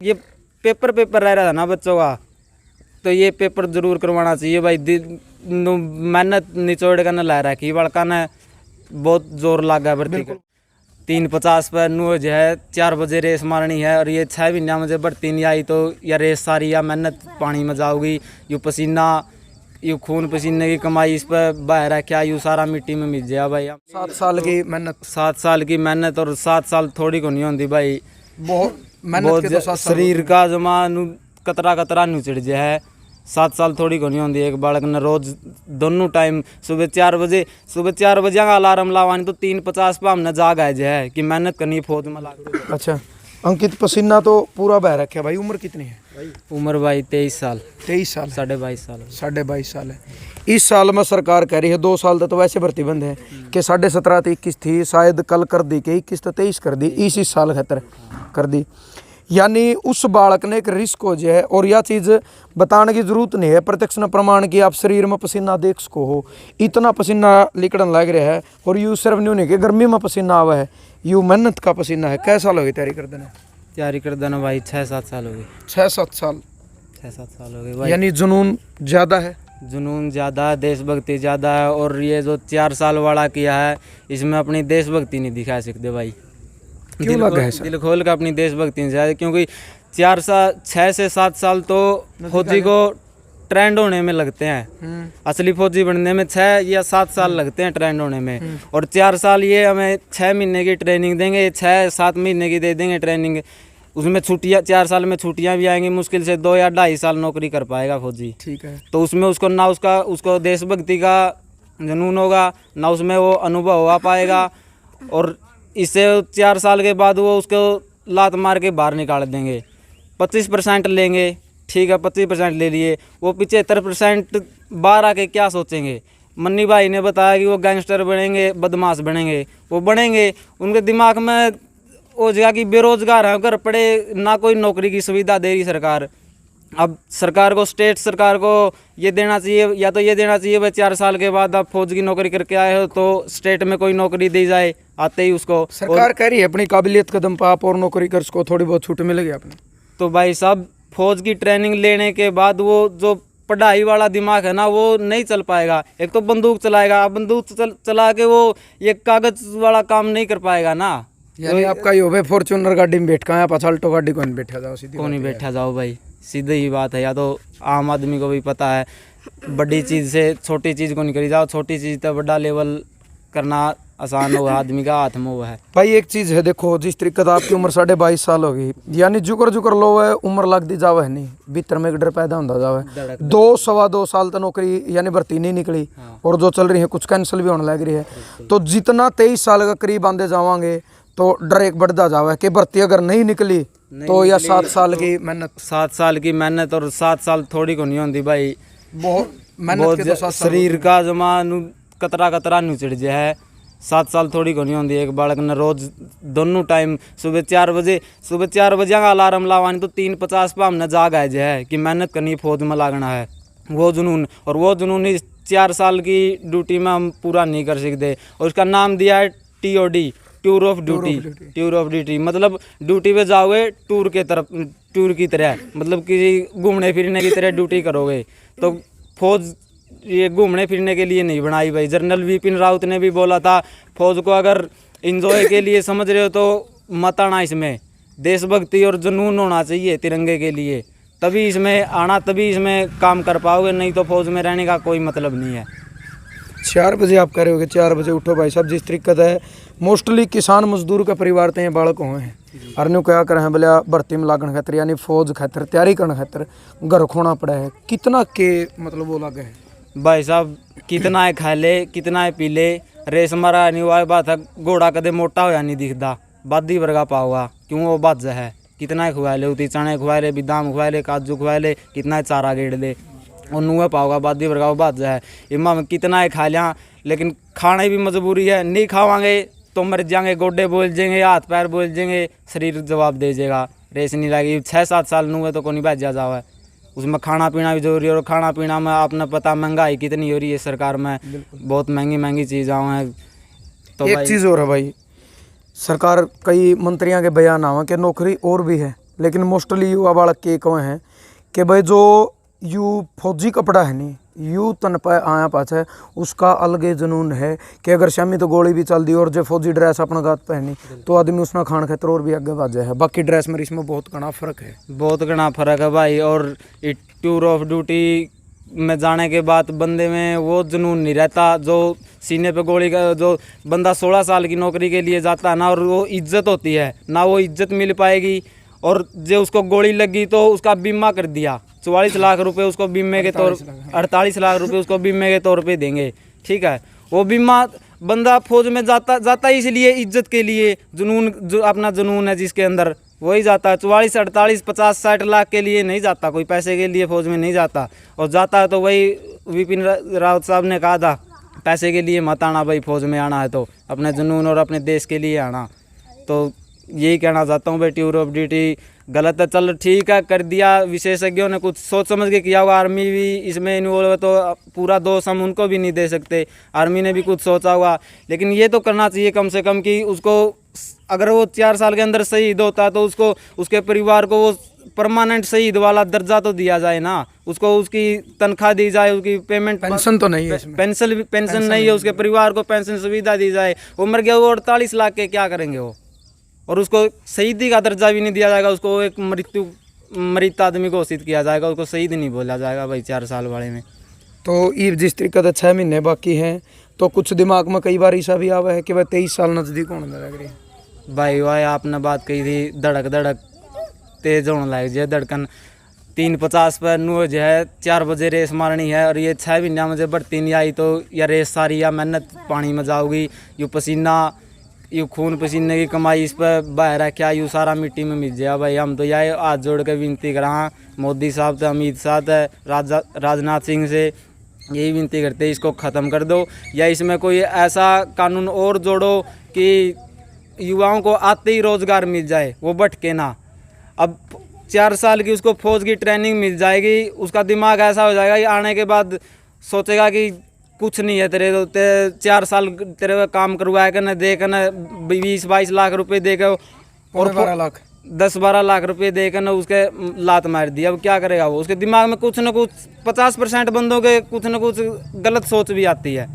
ये पेपर रह रहा था ना बच्चों का, तो ये पेपर जरूर करवाना चाहिए भाई। मेहनत निचोड़ कर न ला रहा है कि बड़का ने बहुत जोर लगा भर्ती कर। 3:50 पर नू जो है 4 बजे रेस मारनी है, और ये 6 महीना मुझे भर्ती नहीं आई तो या रेस सारी या मेहनत पानी में जाओगी। यू पसीना यू खून पसीने की कमाई इस पर बह रहा क्या, यू सारा मिट्टी में मिल जाए भाई। 7 साल की मेहनत, 7 साल की मेहनत, और 7 साल थोड़ी को नहीं होती भाई। बहुत मेहनत के तो 7 साल शरीर का जमा कतरा नु चिड़ जाए है। 7 साल थोड़ी को नहीं होती। एक बालक ने रोज दोनों टाइम सुबह 4 बजे का अलार्म लावानी तो 3:50 पर हमने जाग आ जाए कि मेहनत करनी फौज में लाग। अच्छा अंकित, पसीना तो पूरा बह रखा है भाई। उम्र कितनी है? उम्र भाई 23 साल। 23 साल, 22.5 साल। 22.5 साल है। इस साल में सरकार कह रही है 2 साल तो वैसे भर्ती बंद है कि 17.5 तो 21 थी, शायद कल कर दी कि 21 तो 23 कर दी, इस साल खतर कर दी। यानी उस बालक ने एक रिस्क हो जाए, और यह चीज़ बताने की जरूरत नहीं है, प्रत्यक्ष न प्रमाण की आप शरीर में पसीना देख सको हो। इतना पसीना लिकड़न लग रहा है, और यू सिर्फ न्यू नहीं कि गर्मी में पसीना आवा है, यू मेहनत का पसीना है। कैसा साल हो गई तैयारी कर देना? तैयारी कर देना भाई 6-7 साल हो गए। 6-7 साल, 6-7 साल हो गए भाई। यानी जुनून ज़्यादा है। जुनून ज़्यादा है, देशभक्ति ज़्यादा है, और ये जो 4 साल वाला किया है इसमें अपनी देशभक्ति नहीं दिखा सकते भाई। क्यों लगा है? दिल खोल कर अपनी देशभक्ति नहीं दिखा, क्योंकि 6 से 7 साल तो फौजी को ट्रेंड होने में लगते हैं। असली फौजी बनने में 6 या 7 साल लगते हैं ट्रेंड होने में, और 4 साल ये हमें 6 महीने की ट्रेनिंग देंगे, 6-7 महीने की दे देंगे ट्रेनिंग। उसमें छुट्टियाँ 4 साल में छुट्टियाँ भी आएंगी, मुश्किल से 2 या 2.5 साल नौकरी कर पाएगा फौजी। ठीक है। तो उसमें उसको ना उसको देशभक्ति का जुनून होगा, ना उसमें वो अनुभव हो पाएगा, और इससे 4 साल के बाद वो उसको लात मार के बाहर निकाल देंगे। 25% लेंगे, ठीक है 25% ले लिए, वो 75% बाहर आके क्या सोचेंगे? मन्नी भाई ने बताया कि वो गैंगस्टर बनेंगे, बदमाश बनेंगे, वो बनेंगे। उनके दिमाग में वो जगह की बेरोजगार है, घर पड़े, ना कोई नौकरी की सुविधा दे रही सरकार। अब सरकार को, स्टेट सरकार को ये देना चाहिए, या तो ये देना चाहिए भाई 4 साल के बाद आप फौज की नौकरी करके आए हो तो स्टेट में कोई नौकरी दी जाए आते ही उसको। सरकार कह रही है अपनी काबिलियत कदम पर आप और नौकरी कर सको, थोड़ी बहुत छूट मिलेगी आपने। तो भाई साहब फौज की ट्रेनिंग लेने के बाद वो जो पढ़ाई वाला दिमाग है ना वो नहीं चल पाएगा। एक तो बंदूक चलाएगा, अब बंदूक चला के वो ये कागज वाला काम नहीं कर पाएगा ना। यानी आपका ये हो फॉर्च्यूनर गाड़ी में बैठ का यहाँ पछाल्टो गाड़ी को नहीं बैठा जाओ, सीधी को नहीं बैठा जाओ भाई, सीधी ही बात है। या तो आम आदमी को भी पता है बड़ी चीज़ से छोटी चीज़ को नहीं करी जाओ, छोटी चीज़ तो बड़ा लेवल करना आसान हो, आदमी का हाथ में हुआ है भाई। एक चीज़ है देखो, जिस तरीके से आपकी उम्र 22.5 साल हो गई, यानी जुकर लो है, उम्र लगती जावे है नहीं, भीतर में एक डर पैदा होता जावे। 2-2.25 साल तक नौकरी यानी भर्ती नहीं निकली, और जो चल रही है कुछ कैंसिल भी होने लग रही है। तो जितना 23 साल का करीब आंदे जावांगे तो डर एक बढ़ता जावे कि भर्ती अगर नहीं निकली तो या 7 साल की मेहनत, 7 साल की मेहनत, और 7 साल थोड़ी को नहीं होती भाई। बहुत मेहनत के तो 7 साल शरीर का जमा कतरा नु चिड़ जाए है। 7 साल थोड़ी को नहीं होती। एक बालक ने रोज दोनों टाइम सुबह 4 बजे का अलार्म लावानी तो 3:50 पर हमने जाग आ जाए कि मेहनत करनी फौज में लागना है। वो जुनून, और वो जुनून इस 4 साल की ड्यूटी में हम पूरा नहीं कर सकते, और उसका नाम दिया है TOD, टूर ऑफ ड्यूटी। मतलब ड्यूटी पे जाओगे टूर की तरह, मतलब किसी घूमने फिरने की तरह ड्यूटी करोगे। तो फौज ये घूमने फिरने के लिए नहीं बनाई भाई। जनरल विपिन रावत ने भी बोला था फौज को अगर इंजॉय के लिए समझ रहे हो तो मत आना, इसमें देशभक्ति और जुनून होना चाहिए तिरंगे के लिए, तभी इसमें आना, तभी इसमें काम कर पाओगे, नहीं तो फौज में रहने का कोई मतलब नहीं है। 4 बजे आप कह रहे हो कि 4 बजे उठो भाई साहब। जिस तरीके है मोस्टली किसान मजदूर का परिवार तो बालक हुए हैं, और क्या कर हैं बोलिया भर्ती में लागण खातर यानी फौज खातर तैयारी करने खातर घर खोना पड़ा है। कितना के मतलब वो लगे है भाई साहब, कितना है खा ले, कितना है पी ले, रेस मारा नहीं हुआ बात है। घोड़ा कदे मोटा होया नहीं दिखता, बादी वर्गा पाओगा, क्यों वो बाज है। कितना है खुआ ले, उती चने खुआ ले, बादाम खुआ ले, काजू खुआ ले, कितना चारा गेड़ ले, और नुआ पाओगा बादी वर्गा वो बाज है। इमा में कितना है खा लिया, लेकिन खाने भी मजबूरी है। नहीं खावांगे तो मर जाएंगे, गोडे बोल जाएंगे, हाथ पैर बोल जाएंगे, शरीर जवाब दे जाएगा। रेस नहीं लगी 6-7 साल नुए तो नहीं भेजा जावा, उसमें खाना पीना भी जरूरी है। और खाना पीना में आपने पता महंगाई कितनी हो रही है सरकार में, बहुत महंगी चीज़ आए हैं। तो एक चीज़ और है भाई, सरकार कई मंत्रियों के बयान आवा कि नौकरी और भी है, लेकिन मोस्टली युवा बालक के कहें हैं कि भाई जो यू फौजी कपड़ा है नहीं यू तन पे आया पाछे उसका अलग ही जुनून है कि अगर शामी तो गोली भी चल दी और जो फौजी ड्रेस अपना गात पहनी तो आदमी उसना खान खातर और भी आगे बाजा है। बाकी ड्रेस में इसमें बहुत घना फर्क है, बहुत घना फर्क है भाई। और टूर ऑफ ड्यूटी में जाने के बाद बंदे में वो जुनून नहीं रहता जो सीने पे गोली का जो बंदा 16 साल की नौकरी के लिए जाता है ना, और वो इज्जत होती है ना, वो इज्जत मिल पाएगी। और जो उसको गोली लगी तो उसका बीमा कर दिया, 44 लाख रुपए उसको बीमे के तौर 48 लाख रुपए उसको बीमे के तौर पे देंगे, ठीक है। वो बीमा बंदा फौज में जाता ही इसलिए इज्जत के लिए, जुनून जो अपना जुनून है जिसके अंदर वही जाता है। 44 48 50 60 लाख के लिए नहीं जाता, कोई पैसे के लिए फौज में नहीं जाता। और जाता है तो वही विपिन रावत साहब ने कहा था, पैसे के लिए मत आना भाई, फौज में आना है तो अपने जुनून और अपने देश के लिए आना। तो यही कहना चाहता हूँ भाई, टूर ऑफ ड्यूटी गलत है, चल ठीक है कर दिया, विशेषज्ञों ने कुछ सोच समझ के किया होगा, आर्मी भी इसमें इन्वॉल्व है तो पूरा दोष हम उनको भी नहीं दे सकते, आर्मी ने भी कुछ सोचा होगा। लेकिन ये तो करना चाहिए कम से कम कि उसको अगर वो 4 साल के अंदर शहीद होता है तो उसको उसके परिवार को वो परमानेंट शहीद वाला दर्जा तो दिया जाए ना, उसको उसकी तनख्वाह दी जाए, उसकी पेमेंट पेंशन तो नहीं है इसमें। पेंशन नहीं है, उसके परिवार को पेंशन सुविधा दी जाए। वो मर गया, वो 48 लाख के क्या करेंगे वो, और उसको शहीदी का दर्जा भी नहीं दिया जाएगा, उसको एक मृत आदमी घोषित किया जाएगा, उसको शहीद नहीं बोला जाएगा भाई 4 साल वाले में। तो ये जिस तरीके से 6 महीने बाकी हैं तो कुछ दिमाग में कई बार ऐसा भी आवा है कि भाई 23 साल नज़दीक होने लग रही है। भाई भाई आपने बात कही थी, धड़क धड़क तेज होने लग जाए, धड़कन 3:50 पर नु जो है 4 बजे रेस मारनी है, और ये 6 महीना मुझे बढ़ती नहीं आई तो या रेस सारी या मेहनत पानी में जाओगी, यू पसीना यू खून पसीने की कमाई इस पर बह रहा क्या, यू सारा मिट्टी में मिल जाए। भाई हम तो यह हाथ जोड़ के विनती कर रहा मोदी साहब से, अमित शाह से, राजनाथ सिंह से यही विनती करते इसको ख़त्म कर दो, या इसमें कोई ऐसा कानून और जोड़ो कि युवाओं को आते ही रोज़गार मिल जाए, वो भटके ना। अब 4 साल की उसको फौज की ट्रेनिंग मिल जाएगी, उसका दिमाग ऐसा हो जाएगा कि आने के बाद सोचेगा कि कुछ नहीं है तेरे, तो 4 साल तेरे काम करवाया करना, दे करना 20-22 लाख रुपए दे कर और 10-12 लाख रुपए दे कर ना उसके लात मार दिया। अब क्या करेगा वो, उसके दिमाग में कुछ ना कुछ 50% बंदों के कुछ ना कुछ गलत सोच भी आती है,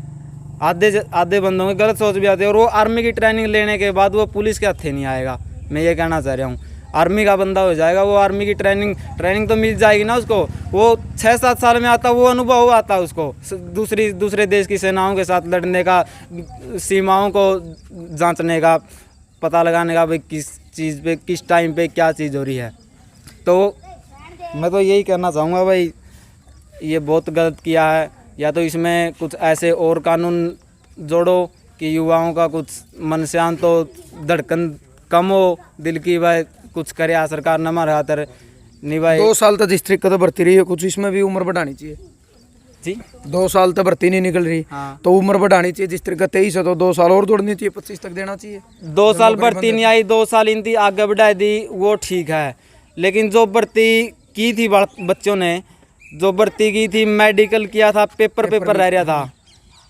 आधे बंदों की गलत सोच भी आती है, और वो आर्मी की ट्रेनिंग लेने के बाद वो पुलिस के हत्थे नहीं आएगा। मैं ये कहना चाह रहा हूँ, आर्मी का बंदा हो जाएगा, वो आर्मी की ट्रेनिंग तो मिल जाएगी ना उसको, वो 6-7 साल में आता, वो अनुभव आता है उसको दूसरे देश की सेनाओं के साथ लड़ने का, सीमाओं को जांचने का, पता लगाने का भाई किस चीज़ पे किस टाइम पे क्या चीज़ हो रही है। तो मैं तो यही कहना चाहूँगा भाई, ये बहुत गलत किया है, या तो इसमें कुछ ऐसे और कानून जोड़ो कि युवाओं का कुछ मन शांत हो, धड़कन कम हो दिल की, भाई कुछ करे सरकार न हमारे खातर नहीं भाई। 2 साल तक जिस तरीके से भर्ती रही है, कुछ इसमें भी उम्र बढ़ानी चाहिए जी। 2 साल तक भर्ती नहीं निकल रही, हाँ। तो उम्र बढ़ानी चाहिए, जिस तरीके 23 है तो 2 साल और जोड़नी चाहिए, 25 तक देना चाहिए। 2 साल भर्ती नहीं आई, 2 साल इनकी आगे बढ़ा दी, वो ठीक है। लेकिन जो भर्ती की थी बच्चों ने, जो भर्ती की थी, मेडिकल किया था, पेपर रह रहा था,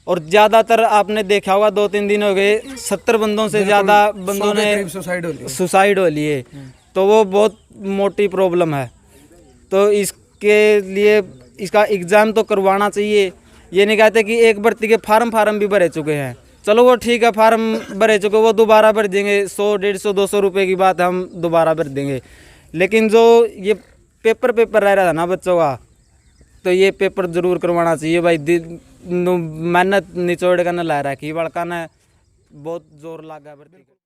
और ज़्यादातर आपने देखा होगा 2-3 दिन हो गए 70 बंदों से ज़्यादा बंदों ने सुसाइड हो लिए, तो वो बहुत मोटी प्रॉब्लम है। तो इसके लिए इसका एग्ज़ाम तो करवाना चाहिए। ये नहीं कहते कि एक भर्ती के फार्म भी भरे चुके हैं, चलो वो ठीक है, फार्म भरे चुके वो दोबारा भर देंगे, 100 150 200 रुपये की बात हम दोबारा भर देंगे। लेकिन जो ये पेपर रह रहा था ना बच्चों का, तो ये पेपर ज़रूर करवाना चाहिए भाई। मेहनत निचोड़ कर न ला रखी बड़का ने बहुत जोर लगा भर्ती।